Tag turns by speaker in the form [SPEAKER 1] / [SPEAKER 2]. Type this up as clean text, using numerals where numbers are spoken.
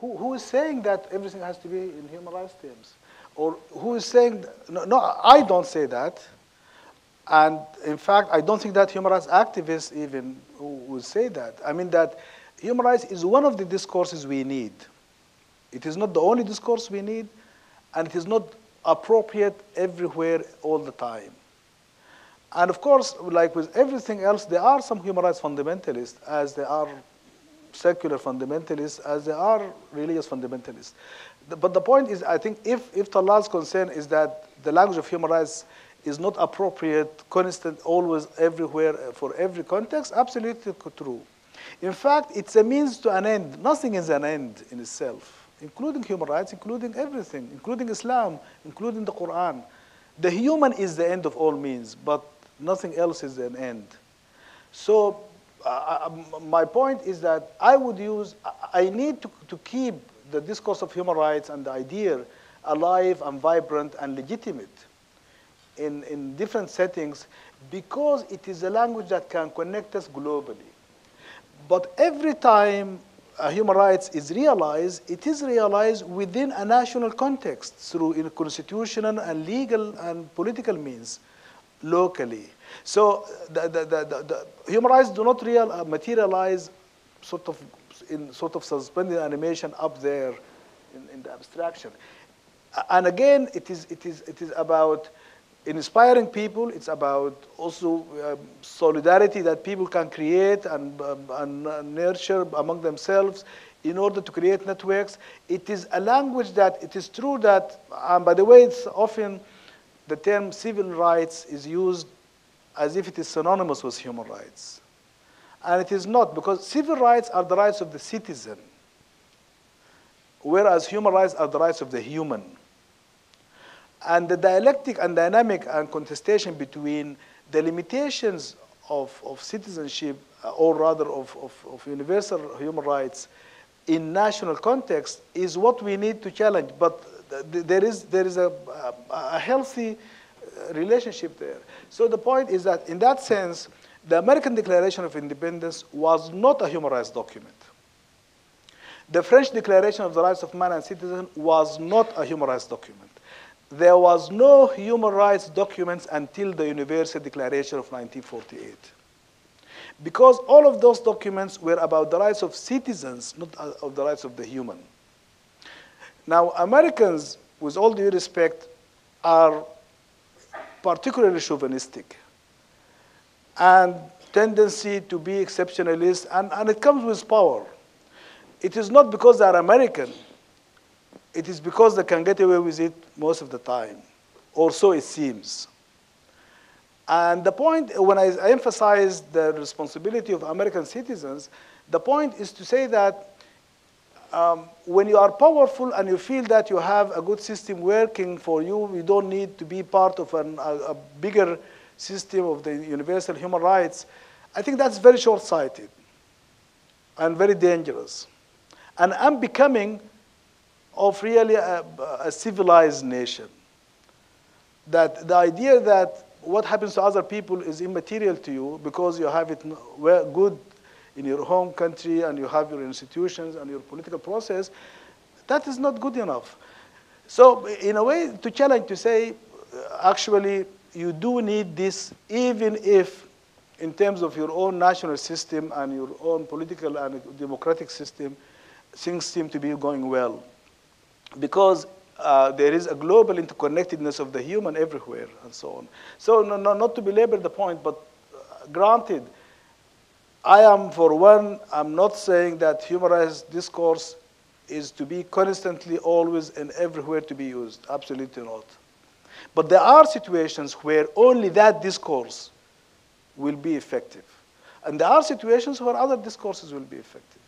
[SPEAKER 1] Who is saying that everything has to be in human rights terms? Or who is saying, no, I don't say that. And in fact, I don't think that human rights activists even would say that. I mean that human rights is one of the discourses we need. It is not the only discourse we need, and it is not appropriate everywhere all the time. And of course, like with everything else, there are some human rights fundamentalists, as there are secular fundamentalists, as there are religious fundamentalists. But the point is, I think if Talal's concern is that the language of human rights is not appropriate, constant, always, everywhere, for every context, absolutely true. In fact, it's a means to an end. Nothing is an end in itself, including human rights, including everything, including Islam, including the Quran. The human is the end of all means, but nothing else is an end. So my point is that I need to keep the discourse of human rights and the idea alive and vibrant and legitimate in different settings, because it is a language that can connect us globally. But every time human rights is realized, it is realized within a national context through constitutional and legal and political means locally. So the human rights do not materialize in suspended animation up there in the abstraction. And again, it is about inspiring people. It's about also solidarity that people can create and nurture among themselves in order to create networks. It is a language that it is true that, by the way, it's often the term civil rights is used as if it is synonymous with human rights. And it is not, because civil rights are the rights of the citizen, whereas human rights are the rights of the human. And the dialectic and dynamic and contestation between the limitations of citizenship, or rather of universal human rights in national context, is what we need to challenge. But there is a healthy relationship there. So the point is that in that sense, the American Declaration of Independence was not a human rights document. The French Declaration of the Rights of Man and Citizen was not a human rights document. There was no human rights documents until the Universal Declaration of 1948. Because all of those documents were about the rights of citizens, not of the rights of the human. Now, Americans, with all due respect, are particularly chauvinistic and tendency to be exceptionalist, and it comes with power. It is not because they are American. It is because they can get away with it most of the time, or so it seems. And the point, when I emphasize the responsibility of American citizens, the point is to say that when you are powerful and you feel that you have a good system working for you, you don't need to be part of a bigger system of the universal human rights. I think that's very short-sighted and very dangerous and unbecoming of really a civilized nation. That the idea that what happens to other people is immaterial to you because you have it good in your home country and you have your institutions and your political process, that is not good enough. So in a way, to challenge, to say, actually, you do need this, even if in terms of your own national system and your own political and democratic system, things seem to be going well. Because there is a global interconnectedness of the human everywhere and so on. So not to belabor the point, but granted, I am, for one, I'm not saying that human rights discourse is to be constantly, always, and everywhere to be used. Absolutely not. But there are situations where only that discourse will be effective. And there are situations where other discourses will be effective.